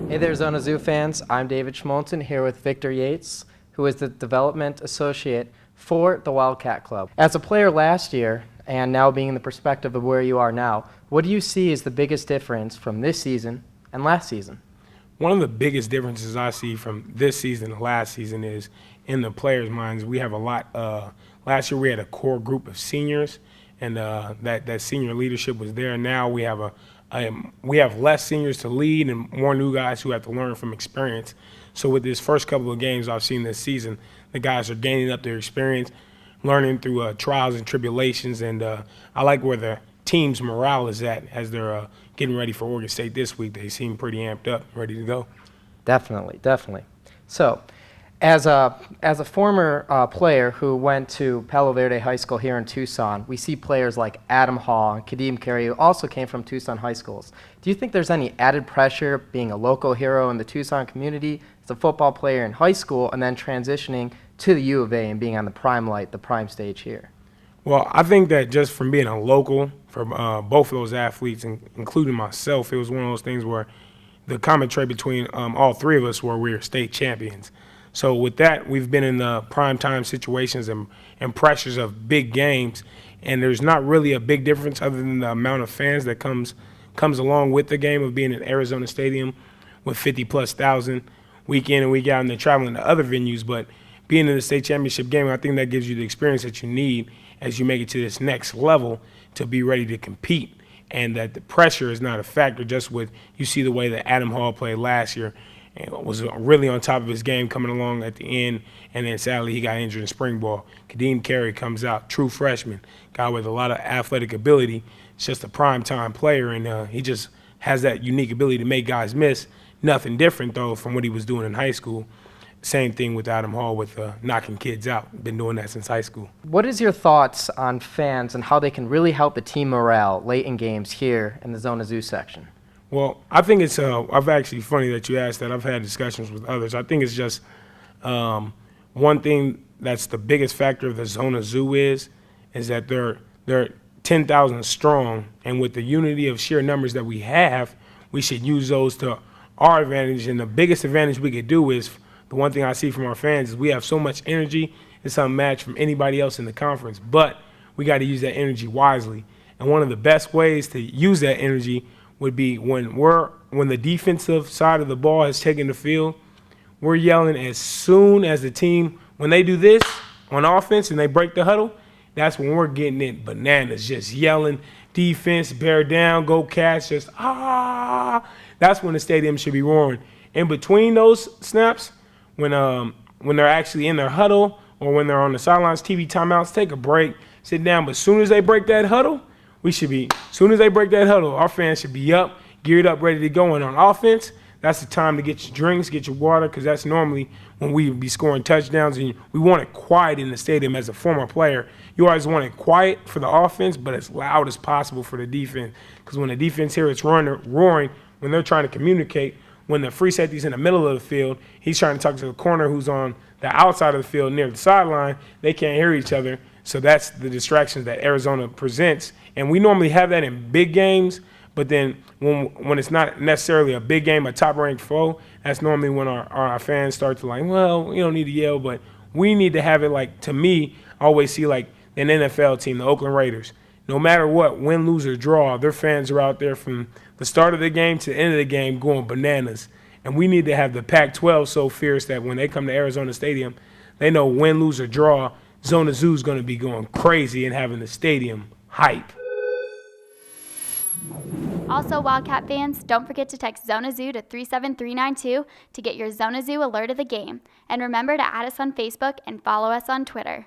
Hey there, Zona Zoo fans. I'm David Schmolten here with Victor Yates, who is the Development Associate for the Wildcat Club. As a player last year, and now being in the perspective of where you are now, what do you see as the biggest difference from this season and last season? One of the biggest differences I see from this season to last season is in the players' minds. We have a lot. Last year we had a core group of seniors, and that senior leadership was there. Now we have we have less seniors to lead and more new guys who have to learn from experience. So with this first couple of games I've seen this season, the guys are gaining up their experience, learning through trials and tribulations, and I like where the team's morale is at as they're getting ready for Oregon State this week. They seem pretty amped up, ready to go. Definitely, definitely. So, as a former player who went to Palo Verde High School here in Tucson, we see players like Adam Hall and Kadeem Carey, who also came from Tucson high schools. Do you think there's any added pressure being a local hero in the Tucson community as a football player in high school and then transitioning to the U of A and being on the prime light, the prime stage here? Well, I think that just from being a local for both of those athletes, including myself, it was one of those things where the common trait between all three of us were we were state champions. So with that, we've been in the primetime situations and pressures of big games, and there's not really a big difference other than the amount of fans that comes along with the game of being in Arizona Stadium with 50+ thousand week in and week out, and then traveling to other venues. But being in the state championship game, I think that gives you the experience that you need as you make it to this next level to be ready to compete, and that the pressure is not a factor. Just with you see the way that Adam Hall played last year and was really on top of his game coming along at the end, and then sadly he got injured in spring ball. Kadeem Carey comes out, true freshman, guy with a lot of athletic ability. It's just a prime-time player, and he just has that unique ability to make guys miss. Nothing different, though, from what he was doing in high school. Same thing with Adam Hall with knocking kids out. Been doing that since high school. What is your thoughts on fans and how they can really help the team morale late in games here in the Zona Zoo section? Well, I think it's I've actually funny that you asked that. I've had discussions with others. I think it's just one thing that's the biggest factor of the Zona Zoo is that they're 10,000 strong, and with the unity of sheer numbers that we have, we should use those to our advantage. And the biggest advantage we could do is the one thing I see from our fans is we have so much energy. It's unmatched from anybody else in the conference, but we got to use that energy wisely. And one of the best ways to use that energy would be when the defensive side of the ball has taken the field, we're yelling as soon as the team, when they do this on offense and they break the huddle, that's when we're getting it bananas, just yelling, defense, bear down, go Cats, just ah. That's when the stadium should be roaring. In between those snaps, when they're actually in their huddle or when they're on the sidelines, TV timeouts, take a break, sit down. But as soon as they break that huddle, our fans should be up, geared up, ready to go. And on offense, that's the time to get your drinks, get your water, because that's normally when we would be scoring touchdowns. And we want it quiet in the stadium. As a former player, you always want it quiet for the offense, but as loud as possible for the defense. Because when the defense here is roaring, when they're trying to communicate, when the free safety's in the middle of the field, he's trying to talk to the corner who's on the outside of the field near the sideline. They can't hear each other. So that's the distractions that Arizona presents. And we normally have that in big games, but then when it's not necessarily a big game, a top-ranked foe, that's normally when our fans start to like, well, we don't need to yell, but we need to have it like, to me, I always see like an NFL team, the Oakland Raiders. No matter what, win, lose, or draw, their fans are out there from the start of the game to the end of the game going bananas. And we need to have the Pac-12 so fierce that when they come to Arizona Stadium, they know win, lose, or draw, Zona Zoo is going to be going crazy and having the stadium hype. Also, Wildcat fans, don't forget to text Zona Zoo to 37392 to get your Zona Zoo alert of the game. And remember to add us on Facebook and follow us on Twitter.